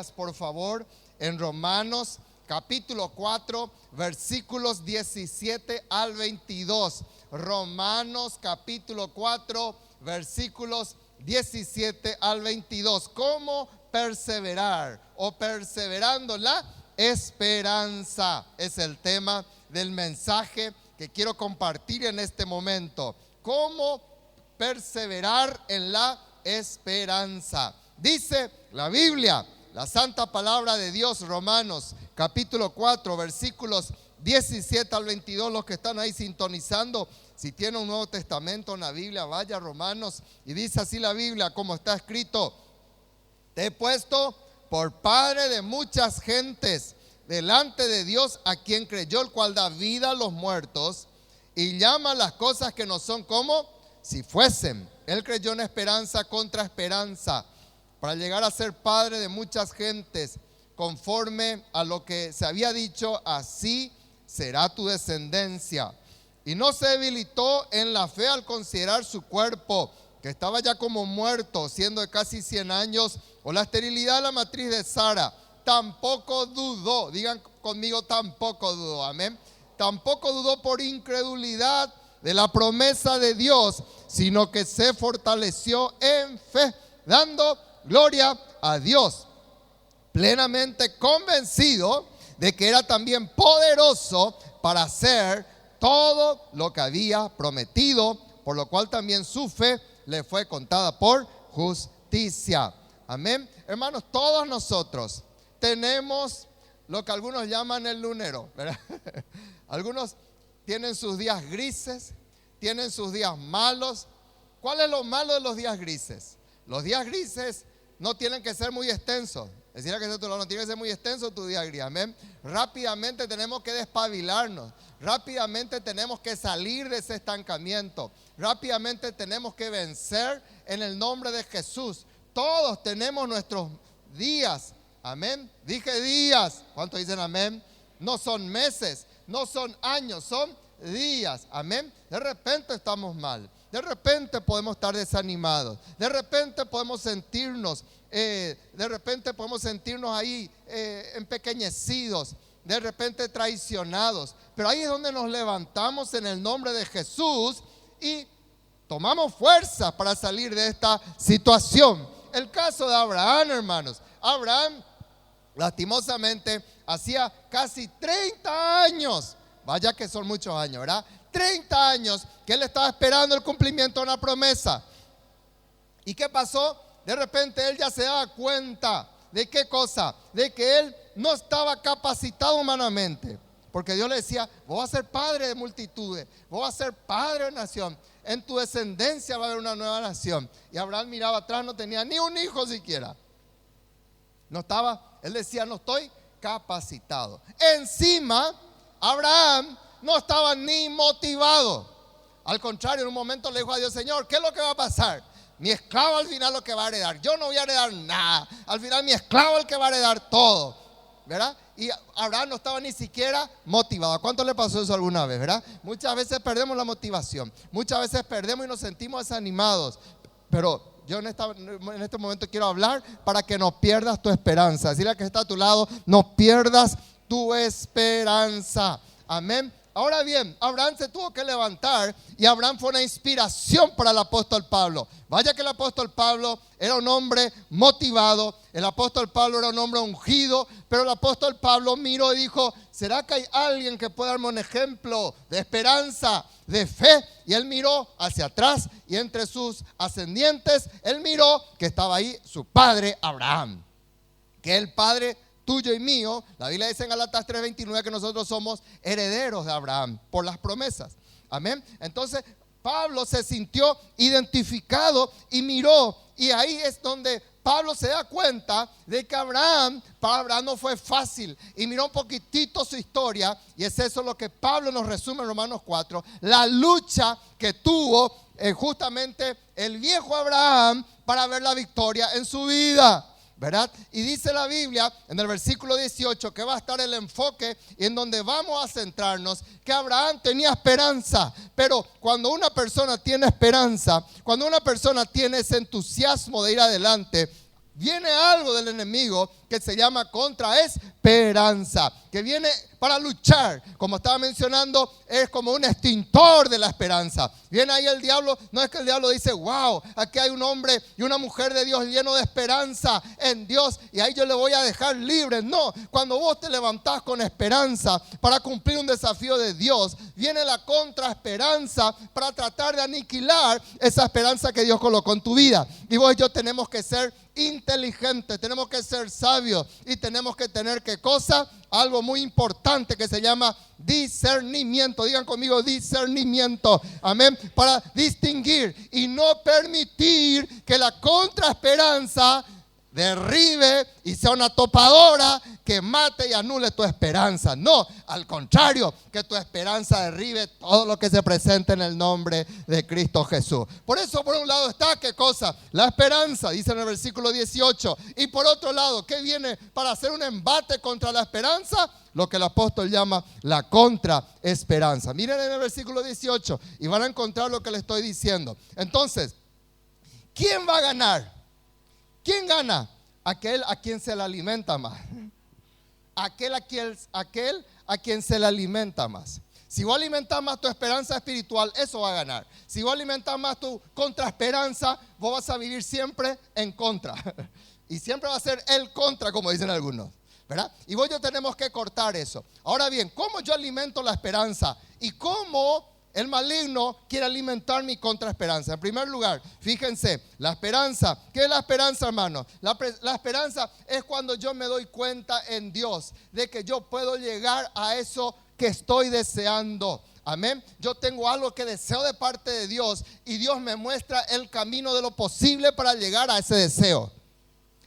Biblias, por favor, en Romanos capítulo 4, versículos 17 al 22. Romanos capítulo 4, versículos 17 al 22. ¿Cómo perseverar o perseverando la esperanza? Es el tema del mensaje que quiero compartir en este momento. ¿Cómo perseverar en la esperanza? Dice la Biblia, la santa palabra de Dios, Romanos capítulo 4, versículos 17 al 22, los que están ahí sintonizando, si tienen un Nuevo Testamento, una Biblia, vaya a Romanos, y dice así la Biblia, como está escrito: te he puesto por padre de muchas gentes delante de Dios, a quien creyó, el cual da vida a los muertos y llama las cosas que no son como si fuesen. Él creyó en esperanza contra esperanza, para llegar a ser padre de muchas gentes, conforme a lo que se había dicho, así será tu descendencia. Y no se debilitó en la fe al considerar su cuerpo, que estaba ya como muerto, siendo de casi 100 años, o la esterilidad de la matriz de Sara. Tampoco dudó, digan conmigo, tampoco dudó, amén. Tampoco dudó por incredulidad de la promesa de Dios, sino que se fortaleció en fe, dando gloria a Dios, plenamente convencido de que era también poderoso para hacer todo lo que había prometido, por lo cual también su fe le fue contada por justicia. Amén. Hermanos, todos nosotros tenemos lo que algunos llaman el lunero, ¿verdad? Algunos tienen sus días grises, tienen sus días malos. ¿Cuál es lo malo de los días grises? Los días grises no tienen que ser muy extensos. Decir que no tiene que ser muy extenso tu día gris, amén. Rápidamente tenemos que despabilarnos. Rápidamente tenemos que salir de ese estancamiento. Rápidamente tenemos que vencer en el nombre de Jesús. Todos tenemos nuestros días, amén. Dije días. ¿Cuántos dicen amén? No son meses, no son años, son días, amén. De repente estamos mal. De repente podemos estar desanimados. De repente podemos sentirnos ahí empequeñecidos. De repente traicionados. Pero ahí es donde nos levantamos en el nombre de Jesús y tomamos fuerza para salir de esta situación. El caso de Abraham, hermanos. Abraham, lastimosamente, hacía casi 30 años. Vaya que son muchos años, ¿verdad? 30 años que él estaba esperando el cumplimiento de una promesa. ¿Y qué pasó? De repente él ya se daba cuenta de qué cosa, de que él no estaba capacitado humanamente, porque Dios le decía: vos vas a ser padre de multitudes, vos vas a ser padre de nación, en tu descendencia va a haber una nueva nación. Y Abraham miraba atrás, no tenía ni un hijo siquiera. No estaba, él decía: no estoy capacitado. Encima, Abraham no estaba ni motivado. Al contrario, en un momento le dijo a Dios: Señor, ¿qué es lo que va a pasar? Mi esclavo al final lo que va a heredar. Yo no voy a heredar nada. Al final mi esclavo es el que va a heredar todo, ¿verdad? Y Abraham no estaba ni siquiera motivado. ¿A cuánto le pasó eso alguna vez, verdad? Muchas veces perdemos la motivación. Muchas veces perdemos y nos sentimos desanimados. Pero yo en este momento quiero hablar para que no pierdas tu esperanza. Decirle al que está a tu lado: no pierdas tu esperanza. Amén. Ahora bien, Abraham se tuvo que levantar y Abraham fue una inspiración para el apóstol Pablo. Vaya que el apóstol Pablo era un hombre motivado, el apóstol Pablo era un hombre ungido, pero el apóstol Pablo miró y dijo: ¿será que hay alguien que pueda darme un ejemplo de esperanza, de fe? Y él miró hacia atrás y entre sus ascendientes, él miró que estaba ahí su padre Abraham, que es el padre tuyo y mío. La Biblia dice en Gálatas 3:29 que nosotros somos herederos de Abraham por las promesas. Amén. Entonces Pablo se sintió identificado y miró, y ahí es donde Pablo se da cuenta de que para Abraham no fue fácil, y miró un poquitito su historia, y es eso lo que Pablo nos resume en Romanos 4, la lucha que tuvo justamente el viejo Abraham para ver la victoria en su vida, ¿verdad? Y dice la Biblia en el versículo 18, que va a estar el enfoque y en donde vamos a centrarnos, que Abraham tenía esperanza. Pero cuando una persona tiene esperanza, cuando una persona tiene ese entusiasmo de ir adelante, viene algo del enemigo que se llama contraesperanza, que viene para luchar. Como estaba mencionando, es como un extintor de la esperanza. Viene ahí el diablo, no es que el diablo dice, wow, aquí hay un hombre y una mujer de Dios lleno de esperanza en Dios y ahí yo le voy a dejar libre. No, cuando vos te levantás con esperanza para cumplir un desafío de Dios, viene la contraesperanza para tratar de aniquilar esa esperanza que Dios colocó en tu vida. Y vos y yo tenemos que ser inteligentes, tenemos que ser sabios y tenemos que tener, ¿qué cosa? Algo muy importante que se llama discernimiento. Digan conmigo, discernimiento. Amén. Para distinguir y no permitir que la contraesperanza derribe y sea una topadora que mate y anule tu esperanza. No, al contrario, que tu esperanza derribe todo lo que se presente en el nombre de Cristo Jesús. Por eso, por un lado está, ¿qué cosa? La esperanza, dice en el versículo 18. Y por otro lado, ¿qué viene para hacer un embate contra la esperanza? Lo que el apóstol llama la contraesperanza. Miren en el versículo 18 y van a encontrar lo que le estoy diciendo. Entonces, ¿quién va a ganar? ¿Quién gana? Aquel a quien se le alimenta más. Aquel a quien se le alimenta más. Si vos alimentas más tu esperanza espiritual, eso va a ganar. Si vos alimentas más tu contraesperanza, vos vas a vivir siempre en contra. Y siempre va a ser el contra, como dicen algunos, ¿verdad? Y vos y yo tenemos que cortar eso. Ahora bien, ¿cómo yo alimento la esperanza? ¿Y cómo el maligno quiere alimentar mi contraesperanza? En primer lugar, fíjense, la esperanza. ¿Qué es la esperanza, hermano? La esperanza es cuando yo me doy cuenta en Dios de que yo puedo llegar a eso que estoy deseando. Amén. Yo tengo algo que deseo de parte de Dios y Dios me muestra el camino de lo posible para llegar a ese deseo.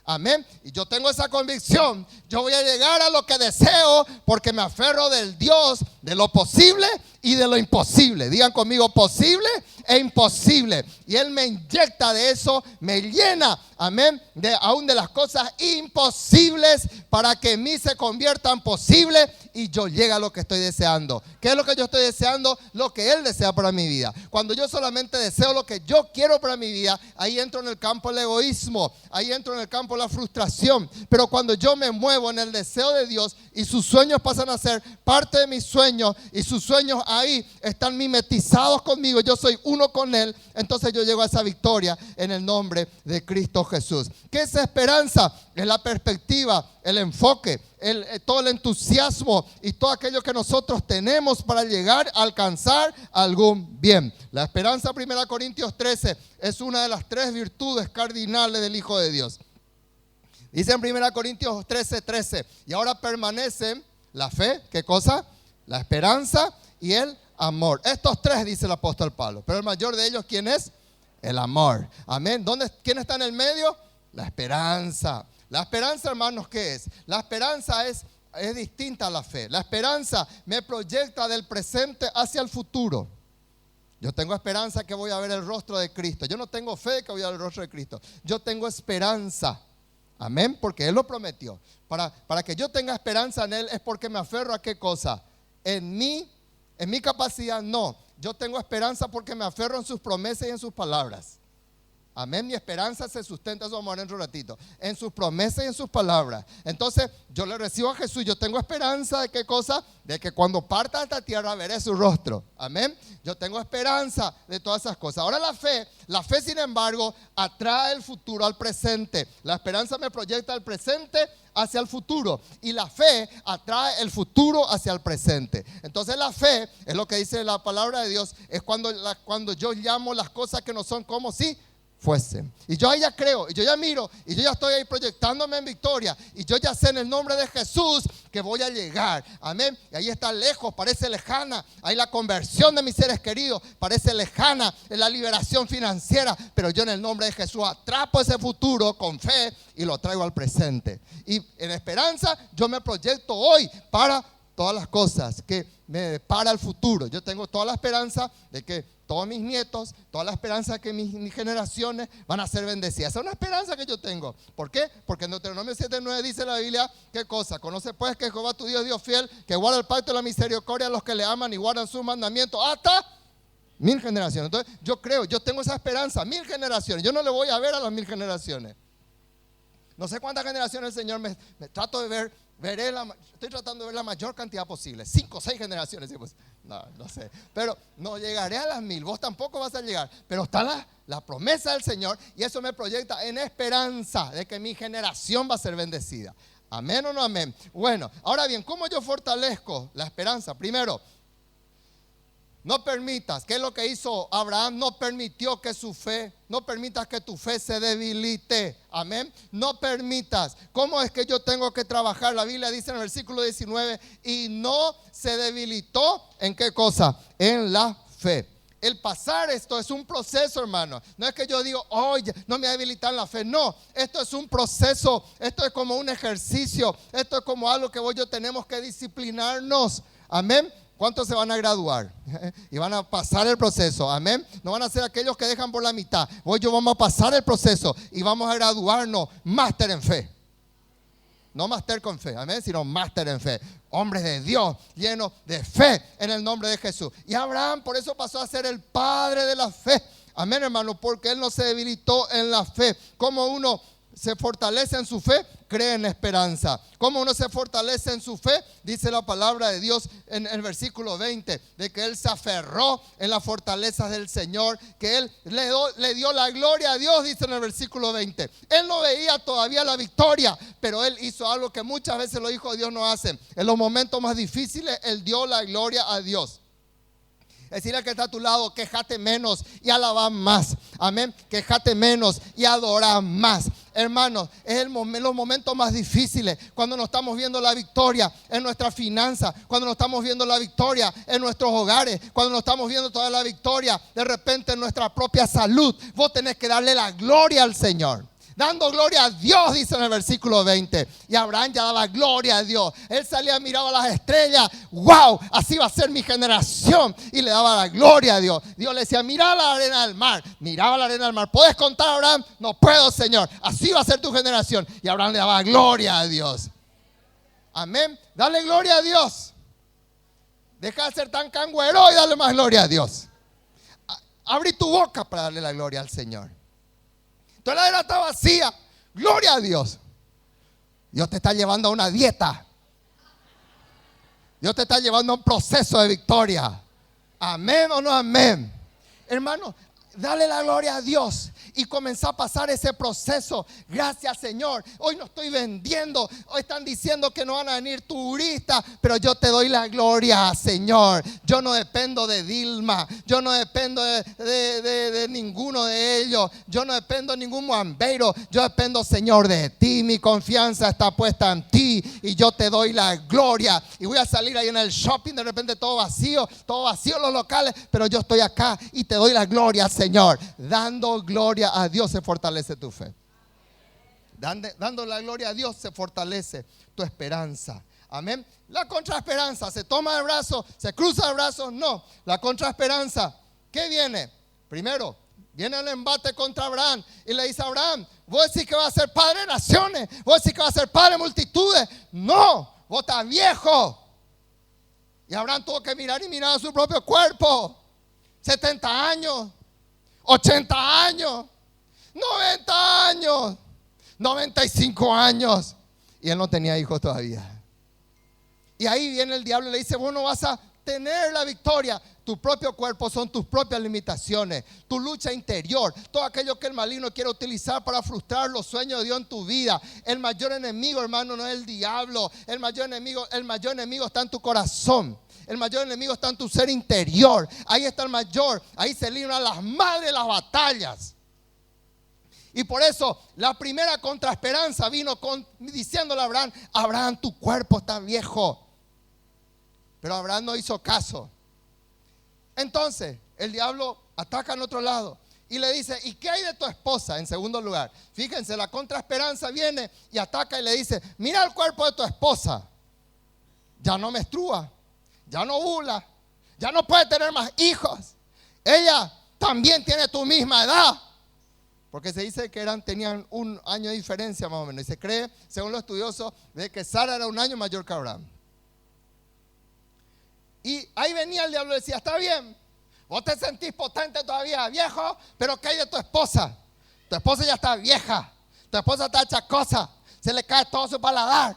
Amén. Y yo tengo esa convicción. Yo voy a llegar a lo que deseo porque me aferro del Dios de lo posible y de lo imposible. Digan conmigo, posible e imposible. Y Él me inyecta de eso, me llena, amén, aún de las cosas imposibles para que en mí se conviertan posibles y yo llegue a lo que estoy deseando. ¿Qué es lo que yo estoy deseando? Lo que Él desea para mi vida. Cuando yo solamente deseo lo que yo quiero para mi vida, ahí entro en el campo del egoísmo, ahí entro en el campo de la frustración. Pero cuando yo me muevo en el deseo de Dios y sus sueños pasan a ser parte de mis sueños y sus sueños ahí están mimetizados conmigo, yo soy uno con Él, entonces yo llego a esa victoria en el nombre de Cristo Jesús. ¿Qué es esperanza? Es la perspectiva, el enfoque, todo el entusiasmo y todo aquello que nosotros tenemos para llegar a alcanzar algún bien. La esperanza, 1 Corintios 13, es una de las 3 virtudes cardinales del Hijo de Dios. Dice en 1 Corintios 13:13, y ahora permanecen la fe, ¿qué cosa? La esperanza y el amor. Estos 3 dice el apóstol Pablo, pero el mayor de ellos, ¿quién es? El amor. Amén. ¿Quién está en el medio? La esperanza. La esperanza, hermanos, ¿qué es? La esperanza es distinta a la fe. La esperanza me proyecta del presente hacia el futuro. Yo tengo esperanza que voy a ver el rostro de Cristo. Yo no tengo fe que voy a ver el rostro de Cristo. Yo tengo esperanza. Amén, porque Él lo prometió. Para que yo tenga esperanza en Él es porque me aferro a ¿qué cosa? En mi capacidad, no. Yo tengo esperanza porque me aferro en sus promesas y en sus palabras. Amén, mi esperanza se sustenta, eso vamos a ver en un ratito, en sus promesas y en sus palabras. Entonces, yo le recibo a Jesús, yo tengo esperanza de ¿qué cosa? De que cuando parta de esta tierra veré su rostro. Amén, yo tengo esperanza de todas esas cosas. Ahora la fe sin embargo, atrae el futuro al presente. La esperanza me proyecta el presente hacia el futuro y la fe atrae el futuro hacia el presente. Entonces la fe, es lo que dice la palabra de Dios, es cuando yo llamo las cosas que no son como si fuesen. Y yo ahí ya creo, y yo ya miro, y yo ya estoy ahí proyectándome en victoria, y yo ya sé en el nombre de Jesús que voy a llegar. Amén. Y ahí está lejos, parece lejana. Ahí la conversión de mis seres queridos parece lejana, en la liberación financiera, pero yo en el nombre de Jesús atrapo ese futuro con fe y lo traigo al presente. Y en esperanza yo me proyecto hoy para todas las cosas que me depara el futuro. Yo tengo toda la esperanza de que todos mis nietos, toda la esperanza de que mis generaciones van a ser bendecidas. Esa es una esperanza que yo tengo. ¿Por qué? Porque en Deuteronomio 7:9 dice la Biblia, ¿qué cosa? Conoce pues que Jehová tu Dios es Dios fiel, que guarda el pacto de la misericordia a los que le aman y guardan sus mandamientos hasta 1000 generaciones. Entonces yo creo, yo tengo esa esperanza, 1000 generaciones. Yo no le voy a ver a las 1000 generaciones. No sé cuántas generaciones el Señor me trato de ver. Estoy tratando de ver la mayor cantidad posible. 5 o 6 generaciones. Pues, no sé. Pero no llegaré a las 1000. Vos tampoco vas a llegar. Pero está la promesa del Señor. Y eso me proyecta en esperanza de que mi generación va a ser bendecida. ¿Amén o no amén? Bueno, ahora bien, ¿cómo yo fortalezco la esperanza? Primero, no permitas, ¿qué es lo que hizo Abraham? No permitió que no permitas que tu fe se debilite. Amén. No permitas. ¿Cómo es que yo tengo que trabajar? La Biblia dice en el versículo 19, y no se debilitó, ¿en qué cosa? En la fe. El pasar esto es un proceso, hermano. No es que yo digo, oye, no me debilitan la fe. No, esto es un proceso. Esto es como un ejercicio. Esto es como algo que vos y yo tenemos que disciplinarnos. Amén. ¿Cuántos se van a graduar? Y van a pasar el proceso, amén. No van a ser aquellos que dejan por la mitad. Hoy yo vamos a pasar el proceso y vamos a graduarnos máster en fe. No máster con fe, amén, sino máster en fe. Hombres de Dios, llenos de fe en el nombre de Jesús. Y Abraham por eso pasó a ser el padre de la fe. Amén, hermano, porque él no se debilitó en la fe. Como uno se fortalece en su fe, cree en esperanza. Como uno se fortalece en su fe, dice la palabra de Dios en el versículo 20, de que él se aferró en las fortalezas del Señor, que él le dio la gloria a Dios, dice en el versículo 20. Él no veía todavía la victoria, pero él hizo algo que muchas veces los hijos de Dios no hacen. En los momentos más difíciles, él dio la gloria a Dios. Decirle al que está a tu lado, quejate menos y alaba más. Amén. Quejate menos y adora más. Hermanos, es los momentos más difíciles cuando no estamos viendo la victoria en nuestras finanzas, cuando no estamos viendo la victoria en nuestros hogares, cuando no estamos viendo toda la victoria de repente en nuestra propia salud. Vos tenés que darle la gloria al Señor. Dando gloria a Dios, dice en el versículo 20. Y Abraham ya daba gloria a Dios. Él salía, miraba las estrellas. ¡Wow! Así va a ser mi generación. Y le daba la gloria a Dios. Dios le decía, mira la arena del mar. Miraba la arena del mar. ¿Puedes contar, Abraham? No puedo, Señor. Así va a ser tu generación. Y Abraham le daba gloria a Dios. Amén. Dale gloria a Dios. Deja de ser tan cangüero y dale más gloria a Dios. Abrí tu boca para darle la gloria al Señor. Tu heladera está vacía. Gloria a Dios. Dios te está llevando a una dieta. Dios te está llevando a un proceso de victoria. Amén o no amén. Hermano, dale la gloria a Dios y comenzá a pasar ese proceso. Gracias, Señor. Hoy no estoy vendiendo. Hoy están diciendo que no van a venir turistas, pero yo te doy la gloria, Señor. Yo no dependo de Dilma. Yo no dependo de ninguno de ellos. Yo no dependo de ningún muambeiro. Yo dependo, Señor, de ti. Mi confianza está puesta en ti y yo te doy la gloria. Y voy a salir ahí en el shopping, de repente todo vacío los locales, pero yo estoy acá y te doy la gloria, Señor. Dando gloria a Dios se fortalece tu fe. Dando la gloria a Dios se fortalece tu esperanza. Amén. La contraesperanza, se toma de brazos, se cruza de brazos. No, la contraesperanza, ¿qué viene? Primero, viene el embate contra Abraham y le dice a Abraham, vos decís que vas a ser padre de naciones, vos decís que vas a ser padre de multitudes. No, vos estás viejo. Y Abraham tuvo que mirar a su propio cuerpo. 70 años, 80 años, 90 años, 95 años. Y él no tenía hijos todavía. Y ahí viene el diablo y le dice, vos no vas a tener la victoria. Tu propio cuerpo son tus propias limitaciones, tu lucha interior, todo aquello que el maligno quiere utilizar para frustrar los sueños de Dios en tu vida. El mayor enemigo, hermano, no es el diablo. El mayor enemigo está en tu corazón. El mayor enemigo está en tu ser interior. Ahí está el mayor. Ahí se libran las madres de las batallas. Y por eso la primera contraesperanza vino diciéndole a Abraham, Abraham, tu cuerpo está viejo. Pero Abraham no hizo caso. Entonces el diablo ataca en otro lado y le dice, ¿y qué hay de tu esposa? En segundo lugar, fíjense, la contraesperanza viene y ataca y le dice, mira el cuerpo de tu esposa. Ya no menstrua, ya no ovula, ya no puede tener más hijos. Ella también tiene tu misma edad. Porque se dice que tenían 1 año de diferencia más o menos. Y se cree, según los estudiosos, de que Sara era 1 año mayor que Abraham. Y ahí venía el diablo y decía, está bien, vos te sentís potente todavía, viejo, pero ¿qué hay de tu esposa? Tu esposa ya está vieja. Tu Tu esposa está achacosa, se le cae todo su paladar.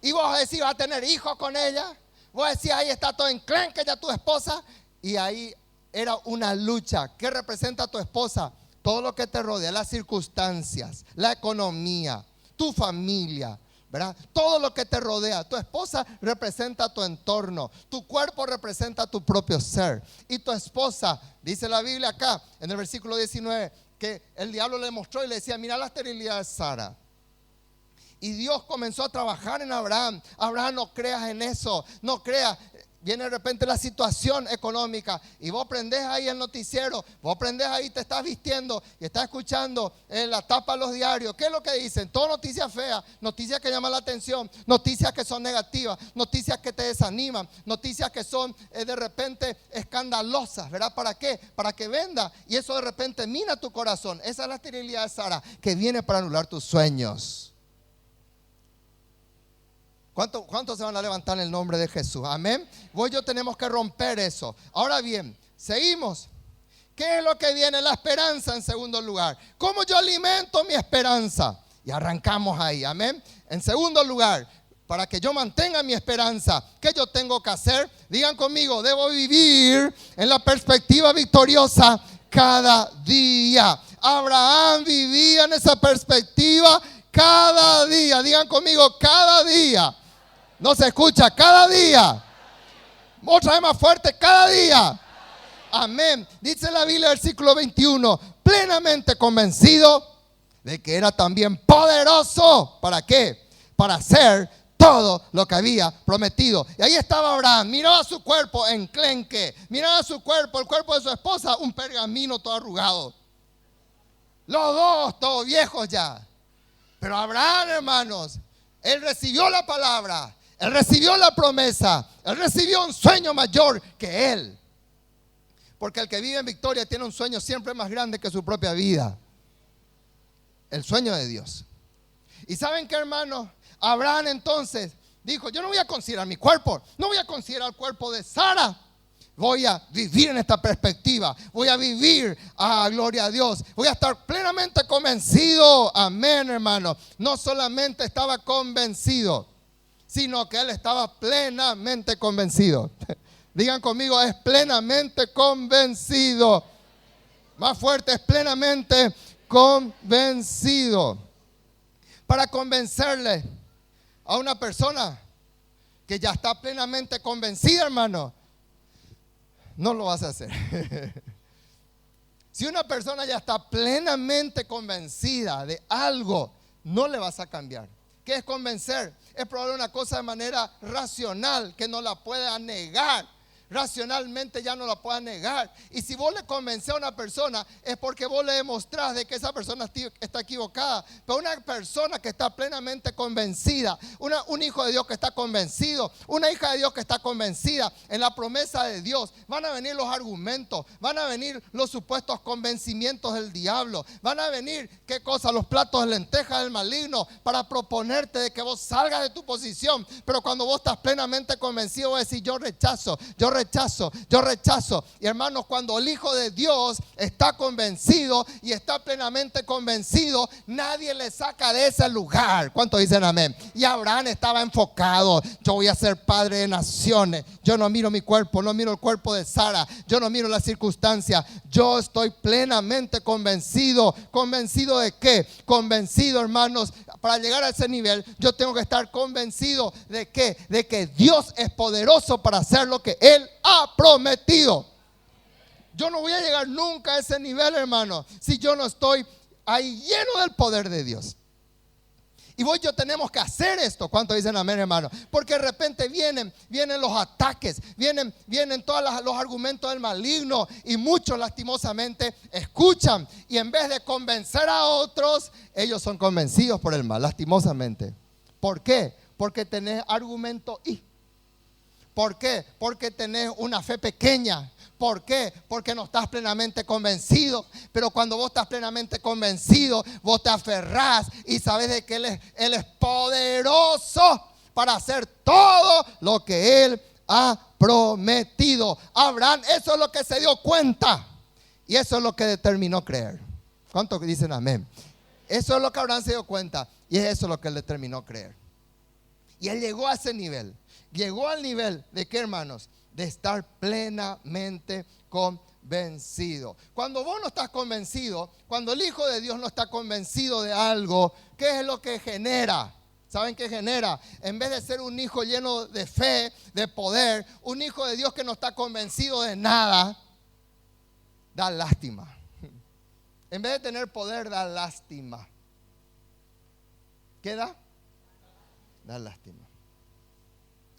Y vos decís, vas a tener hijos con ella. Vos decís, ahí está todo enclenque ya tu esposa. Y ahí era una lucha. ¿Qué representa tu esposa? Todo lo que te rodea, las circunstancias, la economía, tu familia, ¿verdad? Todo lo que te rodea. Tu esposa representa tu entorno. Tu cuerpo representa tu propio ser. Y tu esposa, dice la Biblia acá, en el versículo 19, que el diablo le mostró y le decía, mira la esterilidad de Sara. Y Dios comenzó a trabajar en Abraham. Abraham, no creas en eso, no creas. Viene de repente la situación económica y vos prendés ahí el noticiero, vos prendés ahí, te estás vistiendo y estás escuchando la tapa de los diarios. ¿Qué es lo que dicen? Todo noticias feas, noticias que llaman la atención, noticias que son negativas, noticias que te desaniman, noticias que son de repente escandalosas, ¿verdad? ¿Para qué? Para que venda y eso de repente mina tu corazón. Esa es la esterilidad de Sara que viene para anular tus sueños. ¿Cuántos se van a levantar en el nombre de Jesús? Amén. Vos y yo tenemos que romper eso. Ahora bien, seguimos. ¿Qué es lo que viene? La esperanza en segundo lugar. ¿Cómo yo alimento mi esperanza? Y arrancamos ahí, amén. En segundo lugar, para que yo mantenga mi esperanza, ¿qué yo tengo que hacer? Digan conmigo, debo vivir en la perspectiva victoriosa cada día. Abraham vivía en esa perspectiva cada día. Digan conmigo, cada día. No se escucha, cada día. Otra vez más fuerte, cada día. Amén. Dice la Biblia, versículo 21, plenamente convencido de que era también poderoso. ¿Para qué? Para hacer todo lo que había prometido. Y ahí estaba Abraham, miraba su cuerpo enclenque, miraba su cuerpo, el cuerpo de su esposa, un pergamino todo arrugado. Los dos, todos viejos ya. Pero Abraham, hermanos, él recibió la palabra, él recibió la promesa, él recibió un sueño mayor que él. Porque el que vive en victoria tiene un sueño siempre más grande que su propia vida. El sueño de Dios. ¿Y saben qué, hermanos? Abraham entonces dijo, yo no voy a considerar mi cuerpo, no voy a considerar el cuerpo de Sara. Voy a vivir en esta perspectiva. Voy a vivir, gloria a Dios. Voy a estar plenamente convencido. Amén, hermano. No solamente estaba convencido, sino que él estaba plenamente convencido. Digan conmigo, es plenamente convencido. Más fuerte, es plenamente convencido. Para convencerle a una persona que ya está plenamente convencida, hermano, no lo vas a hacer. Si una persona ya está plenamente convencida de algo, no le vas a cambiar. ¿Qué es convencer? Es probar una cosa de manera racional, que no la pueda negar. Racionalmente ya no la pueda negar. Y si vos le convencés a una persona, es porque vos le demostrás de que esa persona está equivocada. Pero una persona que está plenamente convencida, un hijo de Dios que está convencido, una hija de Dios que está convencida en la promesa de Dios, van a venir los argumentos, van a venir los supuestos convencimientos del diablo, van a venir, ¿qué cosa? Los platos de lentejas del maligno para proponerte de que vos salgas de tu posición. Pero cuando vos estás plenamente convencido, vos decís, yo rechazo. Y hermanos, cuando el Hijo de Dios está convencido y está plenamente convencido, nadie le saca de ese lugar. ¿Cuántos dicen amén? Y Abraham estaba enfocado. Yo voy a ser padre de naciones. Yo no miro mi cuerpo, no miro el cuerpo de Sara, yo no miro las circunstancias. Yo estoy plenamente convencido. ¿Convencido de qué? Convencido, hermanos, para llegar a ese nivel, yo tengo que estar convencido de qué? De que Dios es poderoso para hacer lo que Él ha prometido. Yo no voy a llegar nunca a ese nivel, hermano, si yo no estoy ahí lleno del poder de Dios. Y vos y yo tenemos que hacer esto. ¿Cuántos dicen amén, hermano? Porque de repente vienen los ataques, vienen todos los argumentos del maligno, y muchos lastimosamente escuchan, y en vez de convencer a otros, ellos son convencidos por el mal, lastimosamente. ¿Por qué? Porque tenés argumento y. ¿Por qué? Porque tenés una fe pequeña. ¿Por qué? Porque no estás plenamente convencido. Pero cuando vos estás plenamente convencido, vos te aferrás y sabes de que Él es poderoso para hacer todo lo que Él ha prometido. Abraham, eso es lo que se dio cuenta y eso es lo que determinó creer. ¿Cuántos dicen amén? Eso es lo que Abraham se dio cuenta. Y es eso lo que él determinó creer. Y él llegó a ese nivel. Llegó al nivel de ¿qué, hermanos? De estar plenamente convencido. Cuando vos no estás convencido, cuando el Hijo de Dios no está convencido de algo, ¿qué es lo que genera? ¿Saben qué genera? En vez de ser un hijo lleno de fe, de poder, un hijo de Dios que no está convencido de nada, da lástima. En vez de tener poder, da lástima. ¿Qué da? Da lástima.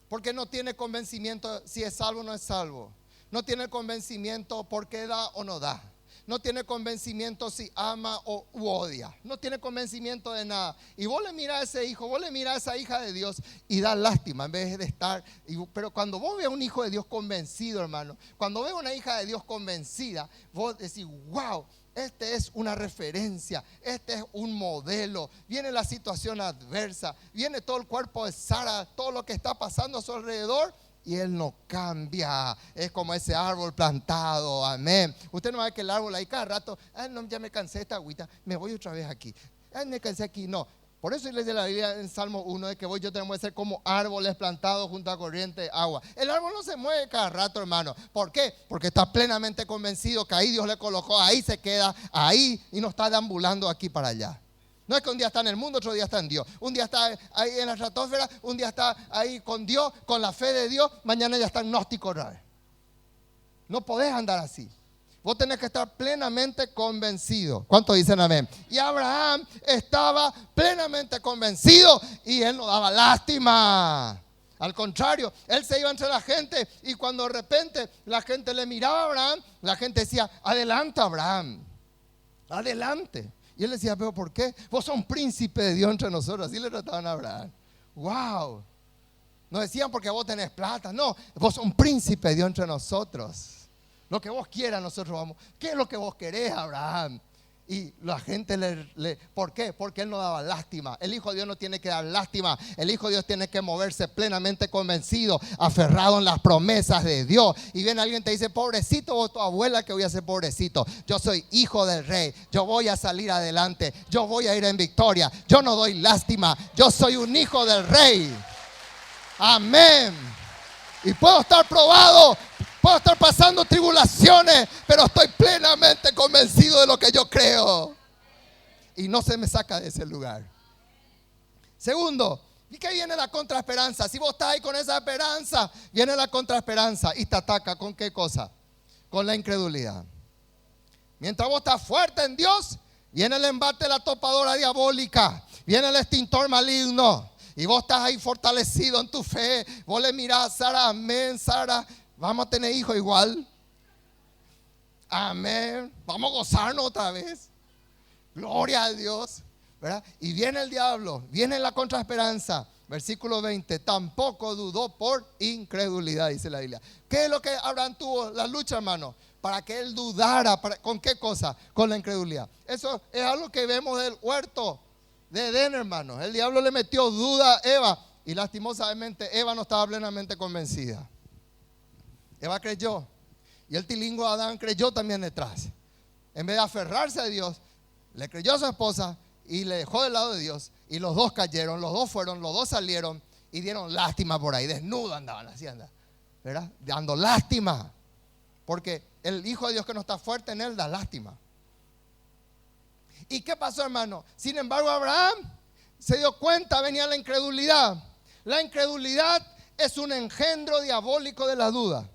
Porque no tiene convencimiento si es salvo o no es salvo. No tiene convencimiento por qué da o no da. No tiene convencimiento si ama o odia. No tiene convencimiento de nada. Y vos le mirás a ese hijo, vos le mirás a esa hija de Dios y da lástima en vez de estar. Pero cuando vos ves a un hijo de Dios convencido, hermano, cuando ves a una hija de Dios convencida, vos decís, wow, este es una referencia, este es un modelo. Viene la situación adversa, viene todo el cuerpo de Sara, todo lo que está pasando a su alrededor. Y él no cambia. Es como ese árbol plantado. Amén. Usted no ve que el árbol ahí cada rato, no, ya me cansé de esta agüita, me voy otra vez aquí. Me cansé aquí. No. Por eso dice la Biblia en Salmo 1 de que yo tenemos que ser como árboles plantados junto a corriente de agua. El árbol no se mueve cada rato, hermano. ¿Por qué? Porque está plenamente convencido que ahí Dios le colocó, ahí se queda, ahí y no está deambulando aquí para allá. No es que un día está en el mundo, otro día está en Dios. Un día está ahí en la estratosfera, un día está ahí con Dios, con la fe de Dios, mañana ya está agnóstico otra vez. No podés andar así. Vos tenés que estar plenamente convencido. ¿Cuántos dicen amén? Y Abraham estaba plenamente convencido y él no daba lástima. Al contrario, él se iba entre la gente y cuando de repente la gente le miraba a Abraham, la gente decía, adelante Abraham, adelante. Y él decía, pero ¿por qué? Vos sos un príncipe de Dios entre nosotros. Así le trataban a Abraham. Wow. No decían porque vos tenés plata. No, vos sos un príncipe de Dios entre nosotros. Lo que vos quieras nosotros vamos. ¿Qué es lo que vos querés, Abraham? Y la gente ¿por qué? Porque él no daba lástima. El Hijo de Dios no tiene que dar lástima. El Hijo de Dios tiene que moverse plenamente convencido, aferrado en las promesas de Dios. Y viene alguien y te dice, pobrecito vos, tu abuela, que voy a ser pobrecito. Yo soy hijo del rey. Yo voy a salir adelante. Yo voy a ir en victoria. Yo no doy lástima. Yo soy un hijo del rey. Amén. Y puedo estar probado. Puedo estar pasando tribulaciones, pero estoy plenamente convencido de lo que yo creo. Y no se me saca de ese lugar. Segundo, ¿y qué viene la contraesperanza? Si vos estás ahí con esa esperanza, viene la contraesperanza y te ataca ¿con qué cosa? Con la incredulidad. Mientras vos estás fuerte en Dios, viene el embate de la topadora diabólica, viene el extintor maligno. Y vos estás ahí fortalecido en tu fe. Vos le mirás a Sara, amén, Sara. Vamos a tener hijos igual. Amén. Vamos a gozarnos otra vez. Gloria a Dios. ¿Verdad? Y viene el diablo. Viene la contraesperanza. Versículo 20. Tampoco dudó por incredulidad, dice la Biblia. ¿Qué es lo que Abraham tuvo la lucha, hermano? Para que él dudara. ¿Con qué cosa? Con la incredulidad. Eso es algo que vemos del huerto de Edén, hermano. El diablo le metió duda a Eva. Y lastimosamente Eva no estaba plenamente convencida. Eva creyó y el tilingo Adán creyó también detrás. En vez de aferrarse a Dios, le creyó a su esposa y le dejó del lado de Dios. Y los dos cayeron, los dos fueron, los dos salieron y dieron lástima por ahí. Desnudos andaban así, ¿verdad? Dando lástima. Porque el Hijo de Dios que no está fuerte en él da lástima. ¿Y qué pasó, hermano? Sin embargo, Abraham se dio cuenta, venía la incredulidad. La incredulidad es un engendro diabólico de la duda.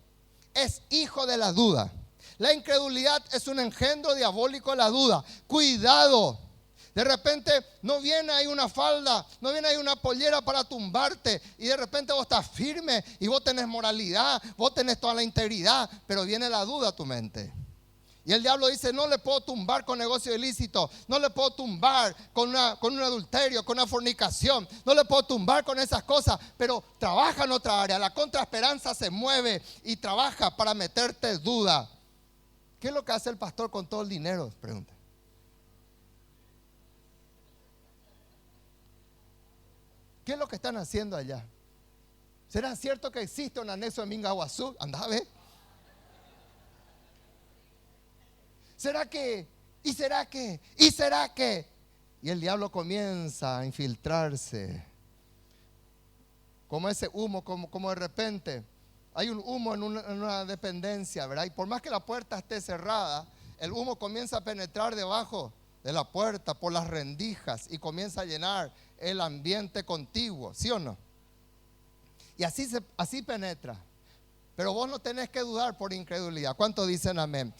Es hijo de la duda. La incredulidad es un engendro diabólico de la duda. Cuidado. De repente no viene ahí una falda, no viene ahí una pollera para tumbarte y de repente vos estás firme y vos tenés moralidad, vos tenés toda la integridad, pero viene la duda a tu mente. Y el diablo dice, no le puedo tumbar con negocio ilícito, no le puedo tumbar con un adulterio, con una fornicación, no le puedo tumbar con esas cosas, pero trabaja en otra área. La contraesperanza se mueve y trabaja para meterte duda. ¿Qué es lo que hace el pastor con todo el dinero? Pregunta. ¿Qué es lo que están haciendo allá? ¿Será cierto que existe un anexo en Mingaguazú? Andá a ver. ¿Será que? ¿Y será que? ¿Y será que? Y el diablo comienza a infiltrarse. Como ese humo, como de repente hay un humo en una dependencia, ¿verdad? Y por más que la puerta esté cerrada, el humo comienza a penetrar debajo de la puerta, por las rendijas, y comienza a llenar el ambiente contiguo, ¿sí o no? Y así penetra. Pero vos no tenés que dudar por incredulidad. ¿Cuántos dicen amén?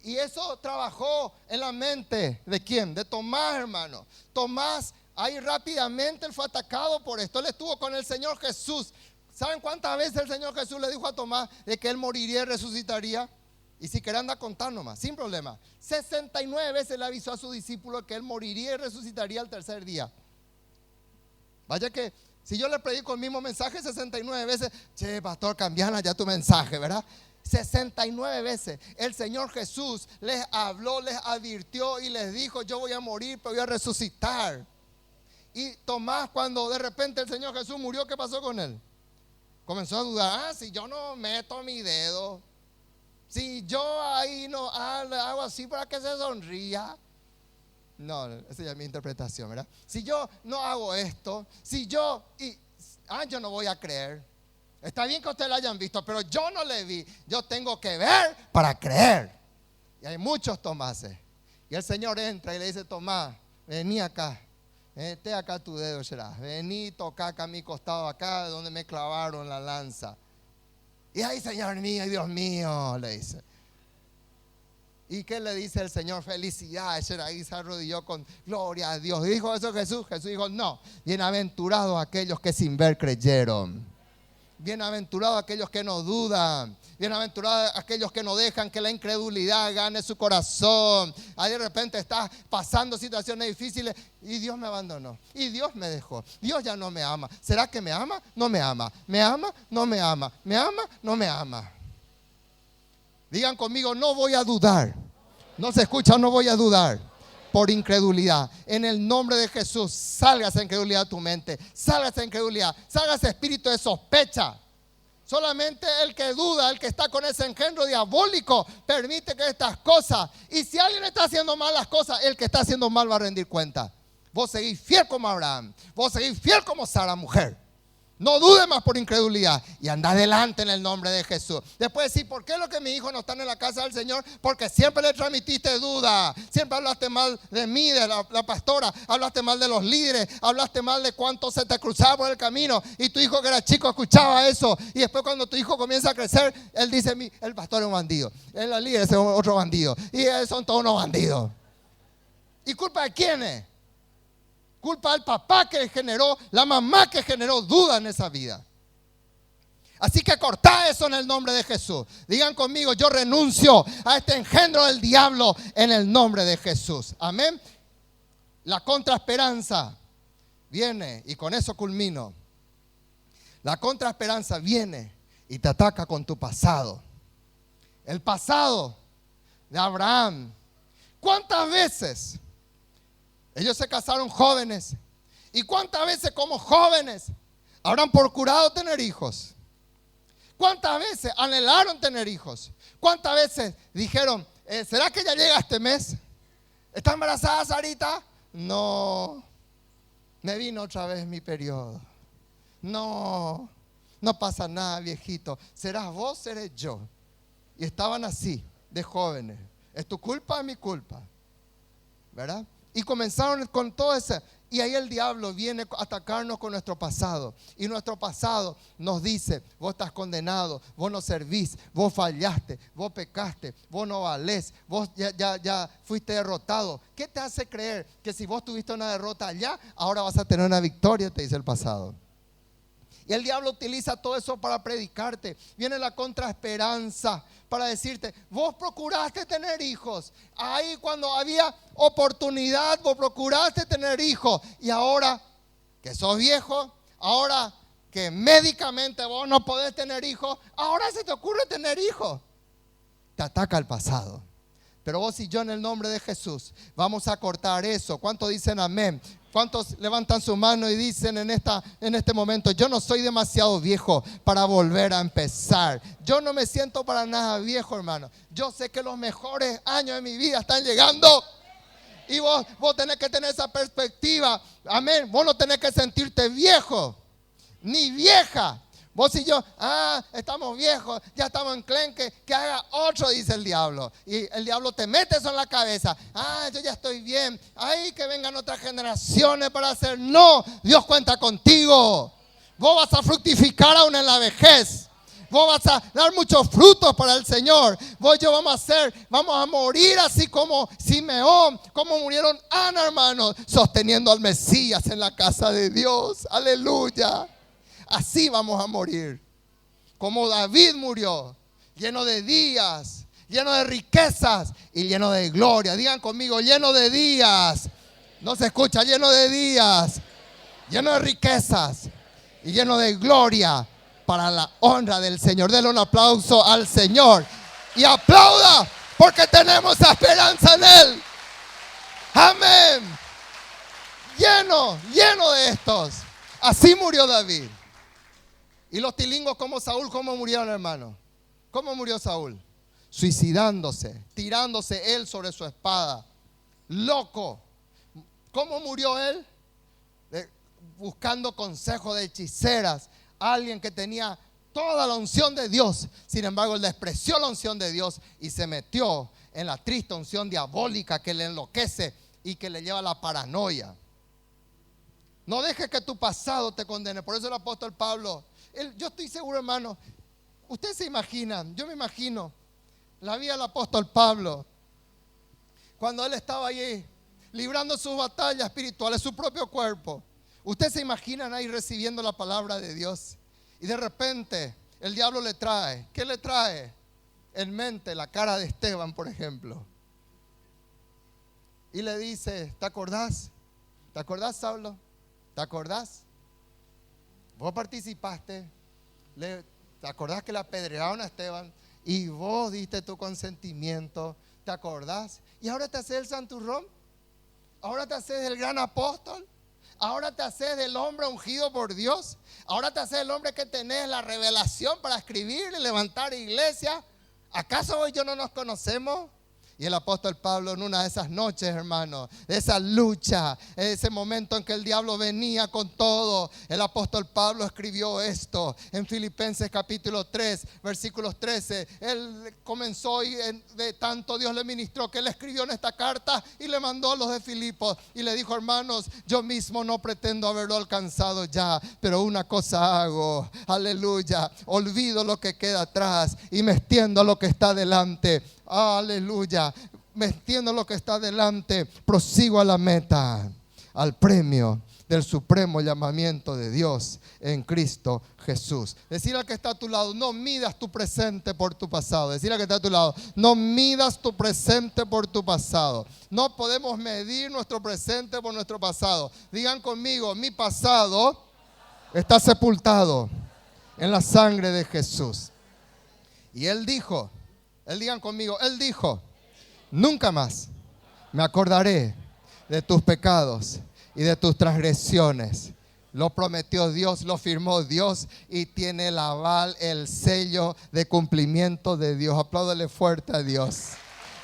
Y eso trabajó en la mente ¿de quién? De Tomás, hermano. Tomás, ahí rápidamente él fue atacado por esto. Él estuvo con el Señor Jesús. ¿Saben cuántas veces el Señor Jesús le dijo a Tomás de que él moriría y resucitaría? Y si quiere anda a contar nomás, sin problema. 69 veces le avisó a su discípulo que él moriría y resucitaría al tercer día. Vaya que si yo le predico el mismo mensaje 69 veces, che, pastor, cambiana ya tu mensaje, ¿verdad? 69 veces el Señor Jesús les habló, les advirtió y les dijo: yo voy a morir, pero voy a resucitar. Y Tomás, cuando de repente el Señor Jesús murió, ¿qué pasó con él? Comenzó a dudar. Si yo no meto mi dedo, si yo ahí no hago así para que se sonría. No, esa ya es mi interpretación, ¿verdad? Si yo no hago esto, yo no voy a creer. Está bien que ustedes la hayan visto, pero yo no le vi. Yo tengo que ver para creer. Y hay muchos Tomases. Y el Señor entra y le dice: Tomás, vení acá. Mete acá tu dedo, será. Vení, toca acá a mi costado, acá donde me clavaron la lanza. Y ay, Señor mío, Dios mío, le dice. ¿Y qué le dice el Señor? Felicidades. Ahí se arrodilló con gloria a Dios. ¿Dijo eso Jesús? Jesús dijo: no. Bienaventurados aquellos que sin ver creyeron. Bienaventurados aquellos que no dudan. Bienaventurados aquellos que no dejan que la incredulidad gane su corazón. Ahí de repente estás pasando situaciones difíciles y Dios me abandonó, y Dios me dejó, Dios ya no me ama. ¿Será que me ama? No me ama. ¿Me ama? No me ama. ¿Me ama? No me ama. Digan conmigo: no voy a dudar. No se escucha, no voy a dudar por incredulidad. En el nombre de Jesús, salga esa incredulidad de tu mente. Salga esa incredulidad, salga ese espíritu de sospecha. Solamente el que duda, el que está con ese engendro diabólico, permite que estas cosas. Y si alguien está haciendo mal las cosas, el que está haciendo mal va a rendir cuenta. Vos seguís fiel como Abraham. Vos seguís fiel como Sara, mujer. No dude más por incredulidad y anda adelante en el nombre de Jesús. Después decir: ¿por qué lo que mis hijos no están en la casa del Señor? Porque siempre le transmitiste duda. Siempre hablaste mal de mí, de la pastora. Hablaste mal de los líderes. Hablaste mal de cuánto se te cruzaba por el camino. Y tu hijo que era chico escuchaba eso. Y después cuando tu hijo comienza a crecer, él dice: el pastor es un bandido. El líder es otro bandido. Y son todos unos bandidos. ¿Y culpa de quién es? Culpa al papá que generó, la mamá que generó duda en esa vida. Así que cortá eso en el nombre de Jesús. Digan conmigo: yo renuncio a este engendro del diablo en el nombre de Jesús. Amén. La contraesperanza viene, y con eso culmino. La contraesperanza viene y te ataca con tu pasado. El pasado de Abraham. ¿Cuántas veces ellos se casaron jóvenes? ¿Y cuántas veces como jóvenes habrán procurado tener hijos? ¿Cuántas veces anhelaron tener hijos? ¿Cuántas veces dijeron: ¿será que ya llega este mes? ¿Está embarazada Sarita? No, me vino otra vez mi periodo. No pasa nada, viejito. ¿Serás vos? ¿Seré yo? Y estaban así, de jóvenes. ¿Es tu culpa o mi culpa? ¿Verdad? Y comenzaron con todo eso. Y ahí el diablo viene a atacarnos con nuestro pasado. Y nuestro pasado nos dice: vos estás condenado, vos no servís, vos fallaste, vos pecaste, vos no valés, vos ya fuiste derrotado. ¿Qué te hace creer que si vos tuviste una derrota allá, ahora vas a tener una victoria? Te dice el pasado. Y el diablo utiliza todo eso para predicarte. Viene la contraesperanza para decirte: vos procuraste tener hijos. Ahí cuando había oportunidad, vos procuraste tener hijos. Y ahora que sos viejo, ahora que médicamente vos no podés tener hijos, ahora se te ocurre tener hijos. Te ataca el pasado. Pero vos y yo, en el nombre de Jesús, vamos a cortar eso. ¿Cuántos dicen amén? ¿Cuántos levantan su mano y dicen en este momento: yo no soy demasiado viejo para volver a empezar? Yo no me siento para nada viejo, hermano. Yo sé que los mejores años de mi vida están llegando. Y vos tenés que tener esa perspectiva. Amén. Vos no tenés que sentirte viejo ni vieja. Vos y yo, estamos viejos, ya estamos enclenque, que haga otro, dice el diablo. Y el diablo te mete eso en la cabeza. Yo ya estoy bien. Ay, que vengan otras generaciones para hacer. No, Dios cuenta contigo. Vos vas a fructificar aún en la vejez. Vos vas a dar muchos frutos para el Señor. Vos y yo vamos a morir así como Simeón, como murieron Ana, hermanos, sosteniendo al Mesías en la casa de Dios. Aleluya. Así vamos a morir. Como David murió, lleno de días, lleno de riquezas y lleno de gloria. Digan conmigo, lleno de días. No se escucha, lleno de días, lleno de riquezas y lleno de gloria para la honra del Señor. Denle un aplauso al Señor y aplauda porque tenemos esperanza en Él. Amén. Lleno de estos. Así murió David. Y los tilingos como Saúl, ¿cómo murieron, hermano? ¿Cómo murió Saúl? Suicidándose, tirándose él sobre su espada. Loco. ¿Cómo murió él? Buscando consejo de hechiceras. Alguien que tenía toda la unción de Dios. Sin embargo, él despreció la unción de Dios y se metió en la triste unción diabólica que le enloquece y que le lleva a la paranoia. No dejes que tu pasado te condene. Por eso el apóstol Pablo, yo estoy seguro, hermano, ustedes se imaginan, yo me imagino la vida del apóstol Pablo cuando él estaba allí librando sus batallas espirituales, su propio cuerpo. Ustedes se imaginan ahí recibiendo la palabra de Dios y de repente el diablo le trae, ¿qué le trae? En mente la cara de Esteban, por ejemplo, y le dice: ¿te acordás? ¿Te acordás, Saulo? ¿Te acordás? Vos participaste, ¿te acordás que le apedrearon a Esteban? Y vos diste tu consentimiento, ¿te acordás? Y ahora te haces el santurrón, ahora te haces el gran apóstol, ahora te haces el hombre ungido por Dios, ahora te haces el hombre que tenés la revelación para escribir y levantar iglesia. ¿Acaso hoy yo no nos conocemos? Y el apóstol Pablo, en una de esas noches, hermano, de esa lucha, en ese momento en que el diablo venía con todo, el apóstol Pablo escribió esto en Filipenses capítulo 3, versículos 13. Él comenzó y de tanto Dios le ministró que él escribió en esta carta y le mandó a los de Filipos y le dijo: hermanos, yo mismo no pretendo haberlo alcanzado ya, pero una cosa hago, aleluya, olvido lo que queda atrás y me extiendo a lo que está delante. Aleluya, me extiendo lo que está delante, prosigo a la meta, al premio del supremo llamamiento de Dios en Cristo Jesús. Decir al que está a tu lado: no midas tu presente por tu pasado. Decir al que está a tu lado: no midas tu presente por tu pasado. No podemos medir nuestro presente por nuestro pasado. Digan conmigo: mi pasado está sepultado en la sangre de Jesús. Y él dijo, digan conmigo, él dijo: nunca más me acordaré de tus pecados y de tus transgresiones. Lo prometió Dios, lo firmó Dios y tiene el aval, el sello de cumplimiento de Dios. Apláudale fuerte a Dios.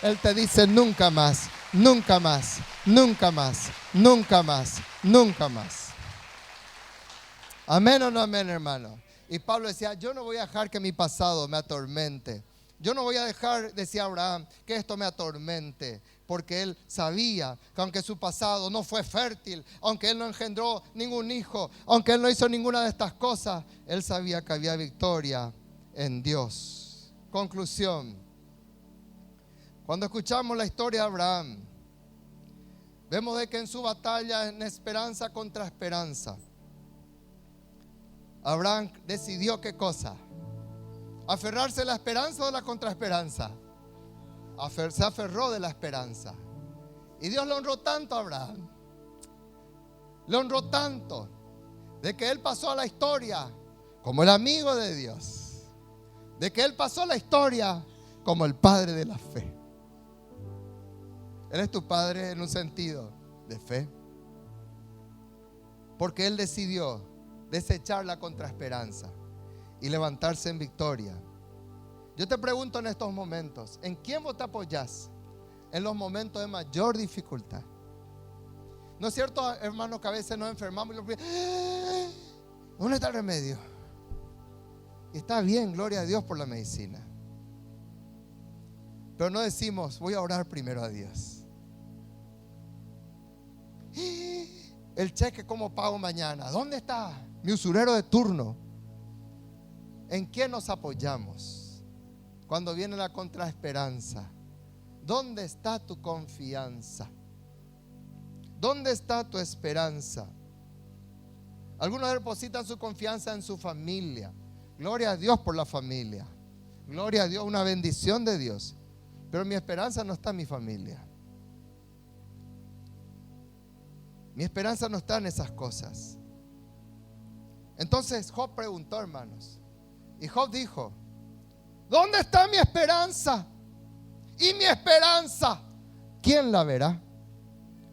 Él te dice: nunca más, nunca más, nunca más, nunca más, nunca más. Amén o no amén, hermano. Y Pablo decía: yo no voy a dejar que mi pasado me atormente. Yo no voy a dejar, decía Abraham, que esto me atormente, porque él sabía que aunque su pasado no fue fértil, aunque él no engendró ningún hijo, aunque él no hizo ninguna de estas cosas, él sabía que había victoria en Dios. Conclusión: cuando escuchamos la historia de Abraham, vemos de que en su batalla, en esperanza contra esperanza, Abraham decidió ¿qué cosa? ¿Aferrarse a la esperanza o a la contraesperanza? Se aferró de la esperanza. Y Dios le honró tanto a Abraham. Le honró tanto de que él pasó a la historia como el amigo de Dios. De que él pasó a la historia como el padre de la fe. Él es tu padre en un sentido de fe. Porque él decidió desechar la contraesperanza y levantarse en victoria. Yo te pregunto en estos momentos: ¿en quién vos te apoyás en los momentos de mayor dificultad? ¿No es cierto, hermanos, que a veces nos enfermamos y ¿dónde está el remedio? Y está bien, gloria a Dios por la medicina. Pero no decimos, voy a orar primero a Dios. El cheque, ¿cómo pago mañana? ¿Dónde está mi usurero de turno? ¿En quién nos apoyamos cuando viene la contraesperanza? ¿Dónde está tu confianza? ¿Dónde está tu esperanza? Algunos depositan su confianza en su familia. Gloria a Dios por la familia. Gloria a Dios, una bendición de Dios. Pero mi esperanza no está en mi familia. Mi esperanza no está en esas cosas. Entonces Job preguntó, hermanos. Y Job dijo, ¿dónde está mi esperanza? Y mi esperanza, ¿quién la verá?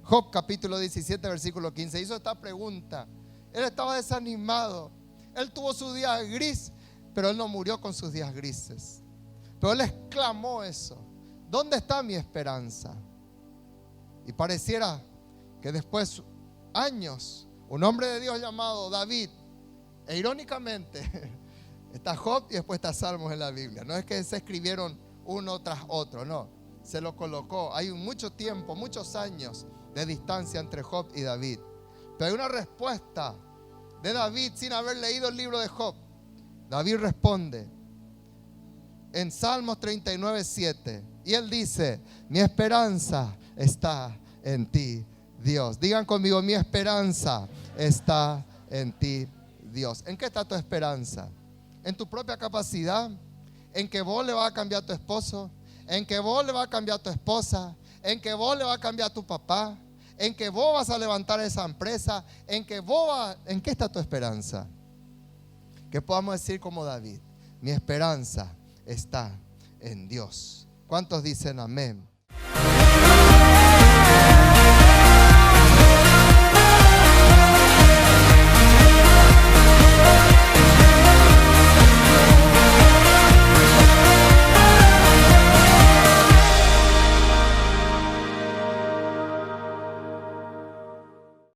Job capítulo 17 versículo 15 hizo esta pregunta. Él estaba desanimado. Él tuvo su día gris, pero él no murió con sus días grises. Pero él exclamó eso. ¿Dónde está mi esperanza? Y pareciera que después años, un hombre de Dios llamado David, e irónicamente está Job y después está Salmos en la Biblia. No es que se escribieron uno tras otro, no. Se lo colocó. Hay mucho tiempo, muchos años de distancia entre Job y David. Pero hay una respuesta de David sin haber leído el libro de Job. David responde en Salmos 39:7. Y él dice, mi esperanza está en ti, Dios. Digan conmigo, mi esperanza está en ti, Dios. ¿En qué está tu esperanza? ¿En tu propia capacidad? ¿En que vos le vas a cambiar a tu esposo? ¿En que vos le vas a cambiar a tu esposa? ¿En que vos le vas a cambiar a tu papá? ¿En que vos vas a levantar esa empresa? ¿En qué está tu esperanza? Que podamos decir como David, mi esperanza está en Dios. ¿Cuántos dicen amén?